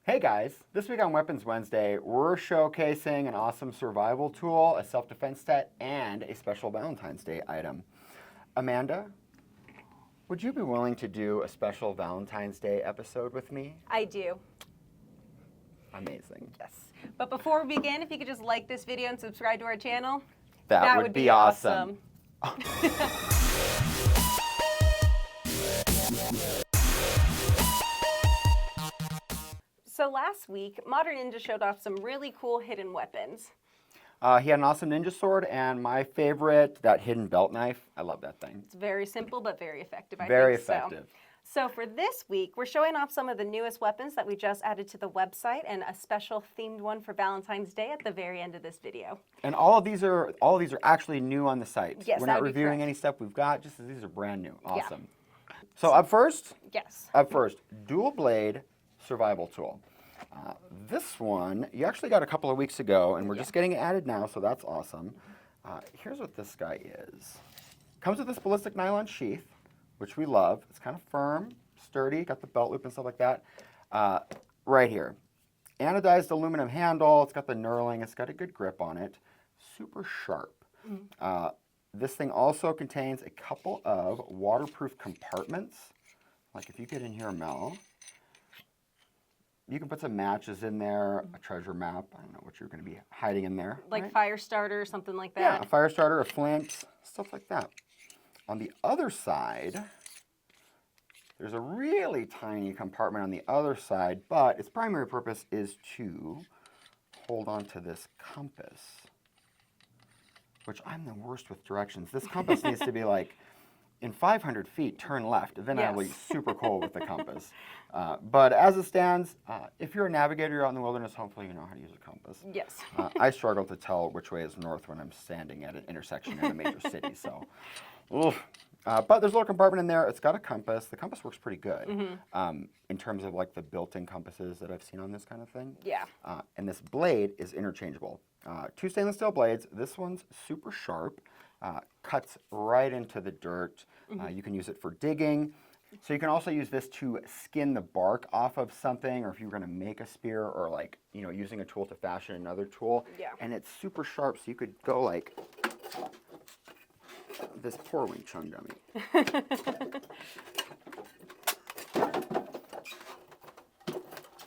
Hey guys, this week on Weapons Wednesday, we're showcasing an awesome survival tool, a self-defense set, and a special Valentine's Day item. Amanda, would you be willing to do a special Valentine's Day episode with me? I do. Amazing. Yes. But before we begin, if you could just like this video and subscribe to our channel, That would be awesome. So last week, Modern Ninja showed off some really cool hidden weapons. He had an awesome ninja sword, and my favorite, that hidden belt knife. I love that thing. It's very simple, but very effective, I Very think. effective. So for this week, we're showing off some of the newest weapons that we just added to the website and a special themed one for Valentine's Day at the very end of this video. And all of these are actually new on the site. Yes, we're that not would be reviewing correct. any stuff we've got, just these are brand new. Yeah. Awesome. So up first, Yes. dual blade survival tool. This one, you actually got a couple of weeks ago, and we're just getting it added now, so that's awesome. Here's what this guy is. Comes with this ballistic nylon sheath, which we love. It's kind of firm, sturdy, got the belt loop and stuff like that. Right here. Anodized aluminum handle, it's got the knurling, it's got a good grip on it. Super sharp. This thing also contains a couple of waterproof compartments. Like if you get in here, Mel, you can put some matches in there, a treasure map. I don't know what you're going to be hiding in there. Like right? fire starter or something like Yeah, that. a fire starter, a flint, stuff like that. On the other side, there's a really tiny compartment on the other side, but its primary purpose is to hold on to this compass, which I'm the worst with directions. This compass needs to be like, in 500 feet, turn left. Then I will be super cold with the compass. But as it stands, if you're a navigator, you're out in the wilderness, hopefully you know how to use a compass. Yes. I struggle to tell which way is north when I'm standing at an intersection in a major city. So, oof. But there's a little compartment in there. It's got a compass. The compass works pretty good in terms of like the built-in compasses that I've seen on this kind of thing. Yeah. And this blade is interchangeable. Two stainless steel blades. This one's super sharp. Cuts right into the dirt. You can use it for digging. So you can also use this to skin the bark off of something, or if you're going to make a spear, or like, you know, using a tool to fashion another tool. Yeah. And it's super sharp, so you could go like this poor Wing Chun dummy.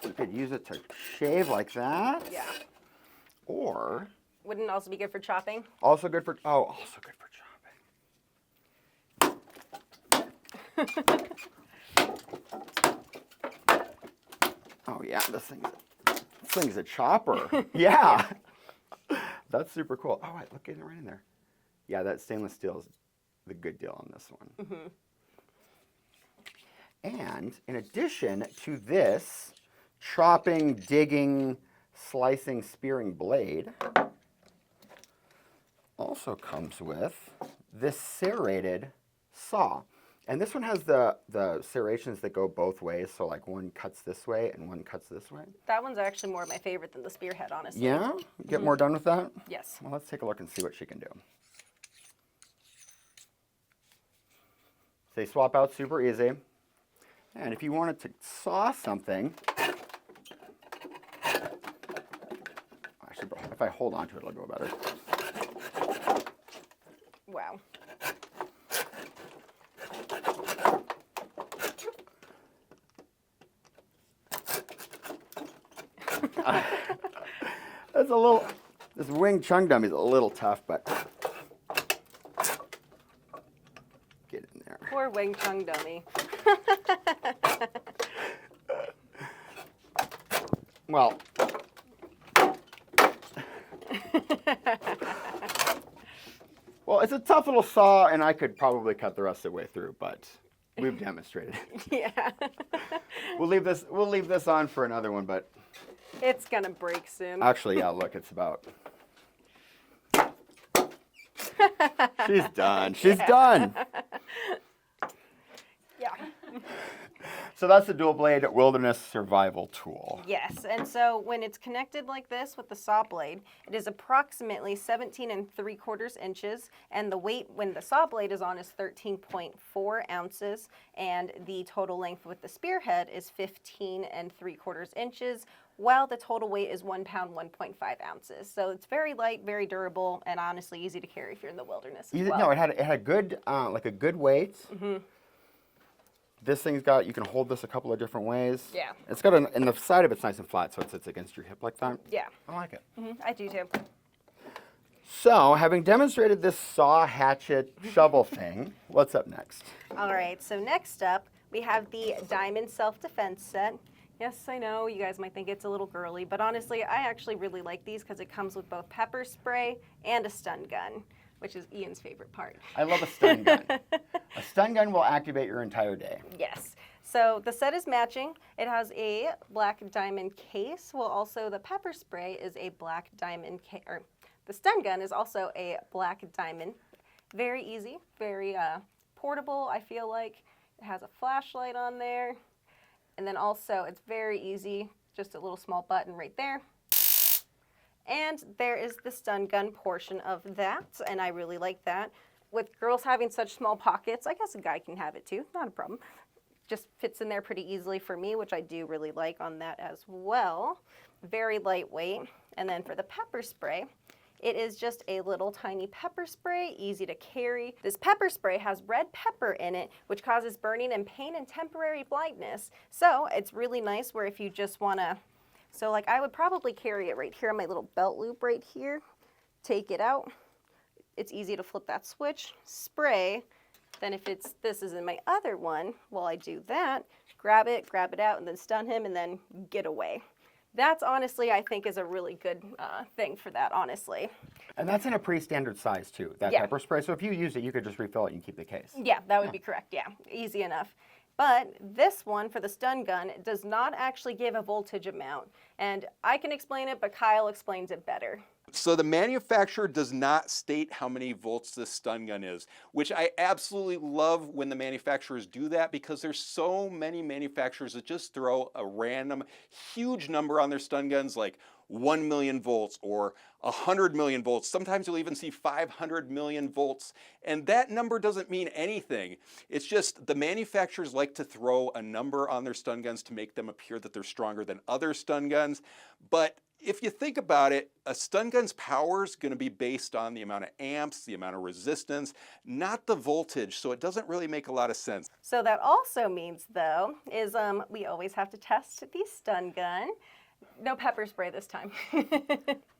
You could use it to shave like that. Yeah. Or Wouldn't it also be good for chopping? also good for chopping. Oh yeah, this thing's a chopper. Yeah. That's super cool. Oh wait, look, it right in there. Yeah, that stainless steel is the good deal on this one. And in addition to this chopping, digging, slicing, spearing blade, also comes with this serrated saw. And this one has the serrations that go both ways, so like one cuts this way and one cuts this way. That one's actually more my favorite than the spearhead, honestly. Yeah? Get more done with that? Yes. Well, let's take a look and see what she can do. They swap out super easy. And if you wanted to saw something, actually, if I hold on to it, it'll go better. Wow. That's a little, this Wing Chun dummy is a little tough, but get in there. Poor Wing Chun dummy. Well, well, it's a tough little saw, and I could probably cut the rest of the way through, but we've demonstrated. Yeah. We'll leave this on for another one, but It's gonna break soon. actually, yeah, look, it's about. She's done. She's done. Yeah. So that's the dual blade wilderness survival tool. Yes, and so when it's connected like this with the saw blade, it is approximately 17 3/4 inches, and the weight when the saw blade is on is 13.4 ounces, and the total length with the spearhead is 15 3/4 inches, while the total weight is 1 pound, 1.5 ounces. So it's very light, very durable, and honestly easy to carry if you're in the wilderness as well. No, it had good, like a good weight. This thing's got, you can hold this a couple of different ways. Yeah. It's got and the side of it's nice and flat, so it sits against your hip like that. Yeah. I like it. I do too. So, having demonstrated this saw, hatchet, shovel thing, what's up next? All right, so next up, we have the Diamond Self-Defense Set. Yes, I know, you guys might think it's a little girly, but honestly, I actually really like these because it comes with both pepper spray and a stun gun, which is Ian's favorite part. I love a stun gun. A stun gun will activate your entire day. Yes. So the set is matching. It has a black diamond case, while also the pepper spray is a black diamond case, or the stun gun is also a black diamond. Very easy, very portable, I feel like. It has a flashlight on there. And then also, it's very easy, just a little small button right there. And there is the stun gun portion of that, and I really like that. With girls having such small pockets, I guess a guy can have it too, not a problem. Just fits in there pretty easily for me, which I do really like on that as well. Very lightweight. And then for the pepper spray, it is just a little tiny pepper spray, easy to carry. This pepper spray has red pepper in it, which causes burning and pain and temporary blindness. So it's really nice where if you just wanna, so like I would probably carry it right here on my little belt loop right here, take it out. It's easy to flip that switch, spray. Then if this is in my other one, while I do that, grab it out, and then stun him, and then get away. That's honestly, I think, is a really good thing for that, honestly. And that's in a pretty standard size too, that Yeah. pepper spray. So if you use it, you could just refill it and keep the case. Yeah, that would be correct, yeah. Easy enough. But this one, for the stun gun, does not actually give a voltage amount. And I can explain it, but Kyle explains it better. So the manufacturer does not state how many volts this stun gun is, which I absolutely love when the manufacturers do that, because there's so many manufacturers that just throw a random huge number on their stun guns, like 1 million volts or 100 million volts. Sometimes you'll even see 500 million volts, and that number doesn't mean anything. It's just the manufacturers like to throw a number on their stun guns to make them appear that they're stronger than other stun guns. But if you think about it, a stun gun's power is going to be based on the amount of amps, the amount of resistance, not the voltage, so it doesn't really make a lot of sense. So that also means, though, is we always have to test the stun gun. No pepper spray this time.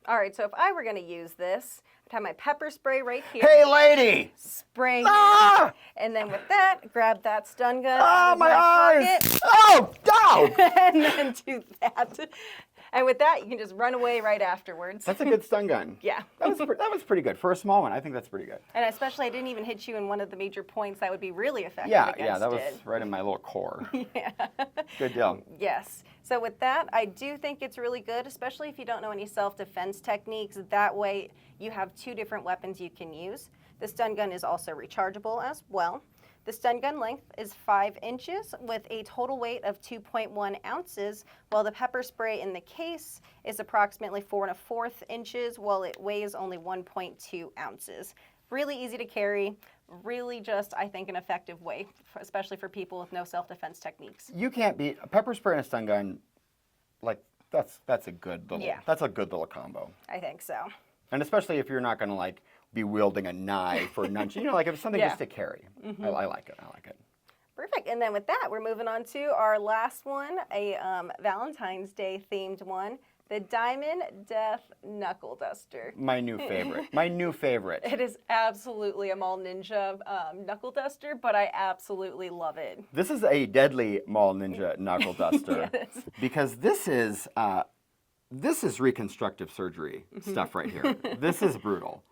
All right, so if I were going to use this, I'd have my pepper spray right here. Hey, lady! Spray. Ah! And then with that, grab that stun gun Ah, out of my eyes! pocket, Oh, no! and then do that. And with that, you can just run away right afterwards. That's a good stun gun. Yeah. That was pretty good. For a small one, I think that's pretty good. And especially, I didn't even hit you in one of the major points that would be really effective Yeah, against that was it. right in my little core. Yeah. Good deal. Yes. So with that, I do think it's really good, especially if you don't know any self-defense techniques. That way, you have two different weapons you can use. The stun gun is also rechargeable as well. The stun gun length is 5 inches with a total weight of 2.1 ounces, while the pepper spray in the case is approximately 4 1/4 inches, while it weighs only 1.2 ounces. Really easy to carry, really just, I think, an effective way, especially for people with no self-defense techniques. You can't beat a pepper spray and a stun gun. Like that's a good little that's a good little combo. I think so. And especially if you're not going to like be wielding a knife or nunchuck, you know, like if it's something just to carry. I like it. I like it. Perfect. And then with that, we're moving on to our last one, a Valentine's Day themed one, the Diamond Death Knuckle Duster. My new favorite. My new favorite. It is absolutely a Mall Ninja knuckle duster, but I absolutely love it. This is a deadly Mall Ninja knuckle duster Yes. because this is reconstructive surgery stuff right here. This is brutal.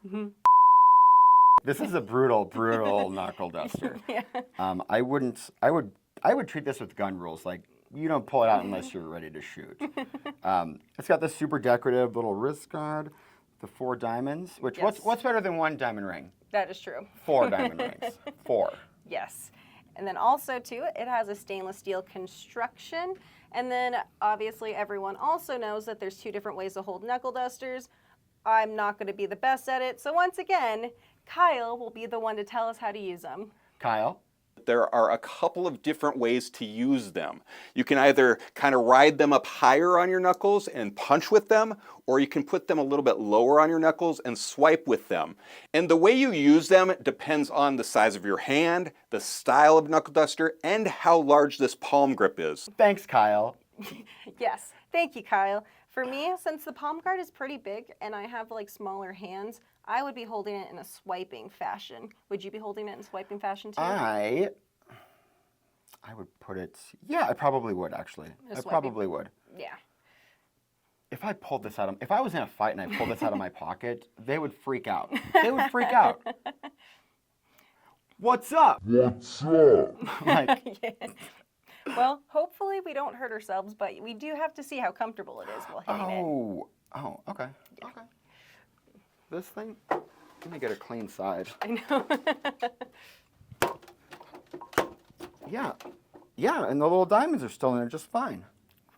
This is a brutal knuckle duster. Yeah. I would treat this with gun rules. Like, you don't pull it out unless you're ready to shoot. It's got this super decorative little wrist guard, the 4 diamonds. Which Yes. what's better than 1 diamond ring? That is true. 4 diamond rings. 4. Yes. And then also too, it has a stainless steel construction. And then obviously everyone also knows that there's 2 different ways to hold knuckle dusters. I'm not going to be the best at it. So once again, Kyle will be the one to tell us how to use them. Kyle? There are a couple of different ways to use them. You can either kind of ride them up higher on your knuckles and punch with them, or you can put them a little bit lower on your knuckles and swipe with them. And the way you use them depends on the size of your hand, the style of knuckle duster, and how large this palm grip is. Thanks, Kyle. Yes, thank you, Kyle. For me, since the palm guard is pretty big and I have like smaller hands, I would be holding it in a swiping fashion. Would you be holding it in swiping fashion too? I would put it, yeah, I probably would actually. I swiping. probably would. Yeah. If I pulled this out of, if I was in a fight and I pulled this out of my pocket, they would freak out. They would freak out. What's up? What's up? Like, Yes. Well, hopefully we don't hurt ourselves, but we do have to see how comfortable it is while hitting it. oh, okay, okay. This thing, let me get a clean side. I know. Yeah, yeah, and the little diamonds are still in there just fine.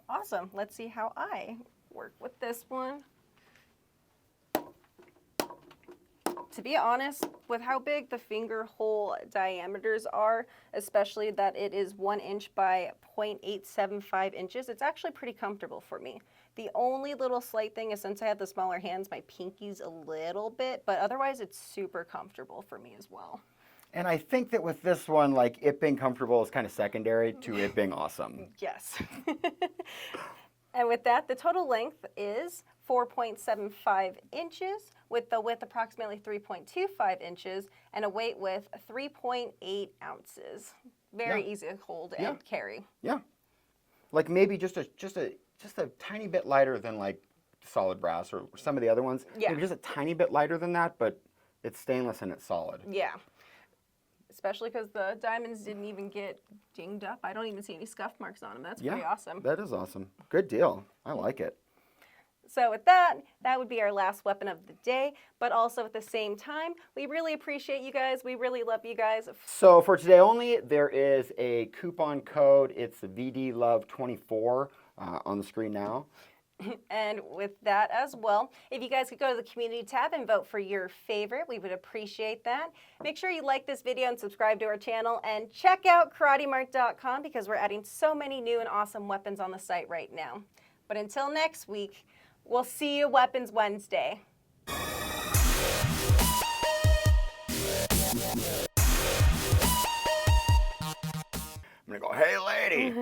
Awesome. Let's see how I work with this one. To be honest, with how big the finger hole diameters are, especially that it is 1 inch by 0.875 inches, it's actually pretty comfortable for me. The only little slight thing is since I have the smaller hands, my pinky's a little bit, but otherwise it's super comfortable for me as well. And I think that with this one, like, it being comfortable is kind of secondary to it being awesome. Yes. And with that, the total length is 4.75 inches with the width approximately 3.25 inches and a weight with 3.8 ounces. Very Yeah. easy to hold Yeah. and carry. Yeah, like maybe just a tiny bit lighter than like solid brass or some of the other ones. Yeah. Maybe just a tiny bit lighter than that, but it's stainless and it's solid. Yeah. Especially because the diamonds didn't even get dinged up. I don't even see any scuff marks on them. That's pretty awesome. That is awesome. Good deal. I like it. So with that, that would be our last weapon of the day. But also at the same time, we really appreciate you guys. We really love you guys. So for today only, there is a coupon code. It's VDLove24 on the screen now. And with that as well, if you guys could go to the community tab and vote for your favorite, we would appreciate that. Make sure you like this video and subscribe to our channel and check out KarateMart.com because we're adding so many new and awesome weapons on the site right now. But until next week, we'll see you Weapons Wednesday. I'm gonna go, hey lady.